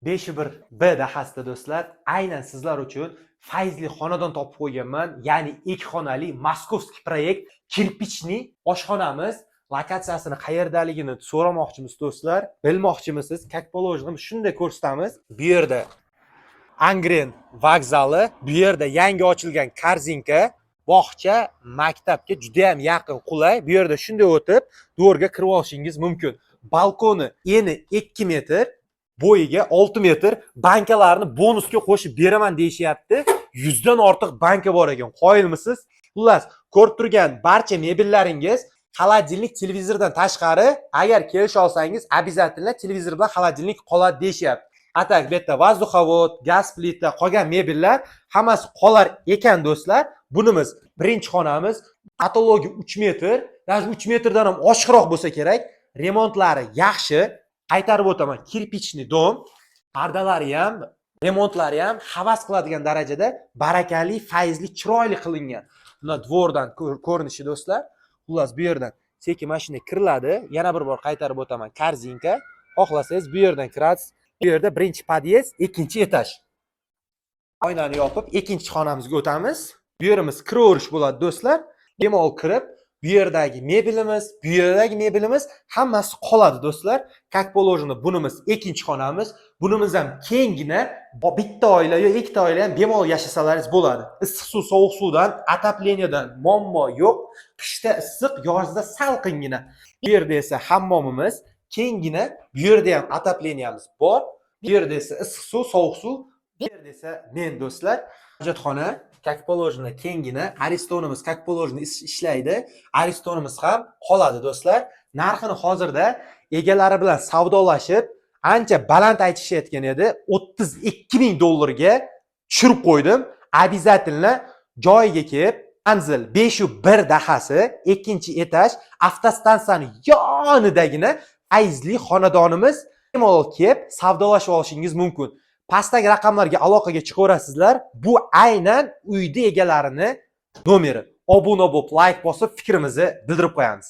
501B dahasida do'stlar, aynan sizlar uchun fayzli xonadon topib qo'yganman. Ya'ni 2 xonali Moskovskiy proyekt kirpichli oshxonamiz. Lokatsiyasini qayerdaligini so'ramoqchimiz do'stlar. Bilmoqchimisiz? Как положено shunday ko'rsatamiz. Bu yerda Angren vokzali, bu yerda yangi ochilgan korzinka, bog'cha, maktabga juda ham yaqin, qulay. Bu yerda shunday o'tib, dvorga kirib olishingiz mumkin. Balkoni eni 2 metr, bo'yiga 6 metr. Bankalarni bonusga qo'shib beraman deyishyapti. 100 dan ortiq banka bor ekan. Qoyilmisiz? Xullas, ko'rib turgan barcha mebellaringiz xolodilnik televizordan tashqari, agar kelisha olsangiz, обязательно televizor bilan xolodilnik qoladi deyishyapti. Atak bu yerda воздуховод, gaz plita, qolgan mebellar hammasi qolar ekan do'stlar. Bunimiz birinchi xonamiz, patologi 3 metr, даже 3 metrdan ham oshiqroq bo'lsa kerak. Remontlari yaxshi. Qaytarib o'taman, kirpichli dom. Pardalari ham, remontlari ham havas qiladigan darajada barakali, fayzli, chiroyli qilingan. Buni dvordan ko'rinishi do'stlar. Xullas, bu yerdan sekin mashina kiriladi. Yana bir bor qaytarib o'taman. Korzinka. Xohlasangiz bu yerdan kirasiz. Bu yerda birinchi podyezd, ikkinchi etaj. Oynani yopib, ikkinchi xonamizga o'tamiz. Bu yerimiz kiraverish bo'ladi do'stlar. Bemalol kirib, bu yerdagi mebelimiz hammasi qoladi do'stlar. Как положено bunimiz ikkinchi xonamiz. Bunimiz ham kengina, bitta oila yo ikkita oila ham bemalol yashasalaringiz bo'ladi. Issiq suv, sovuq suvdan, atapleniyadan muammo yo'q. Qishda issiq, yozda salqingina. Bu yerda esa hammomimiz kengina, bu yerda ham atapleniyamiz bor. Bu yerda esa issiq suv, sovuq suv. Bu yerda esa men do'stlar, hojatxona, как положено kengina, aristonimiz как положено ishlaydi. Aristonimiz ham qoladi do'stlar. Narxini hozirda egalari bilan savdolashib, ancha baland aytishayotgan edi. 32 ming dollarga tushirib qo'ydim. Обязательно joyiga kelib, manzil 501 dahasi, 2-etaj, avtostansiyani yonidagina fayzli xonadonimiz. Bemalol kelib savdolashib olishingiz mumkin. Pastdagi raqamlarga aloqaga chiqaverasizlar. Bu aynan uyda egalarini nomeri. Obuna bo'lib, like bosib, fikrimizni bildirib qo'yamiz.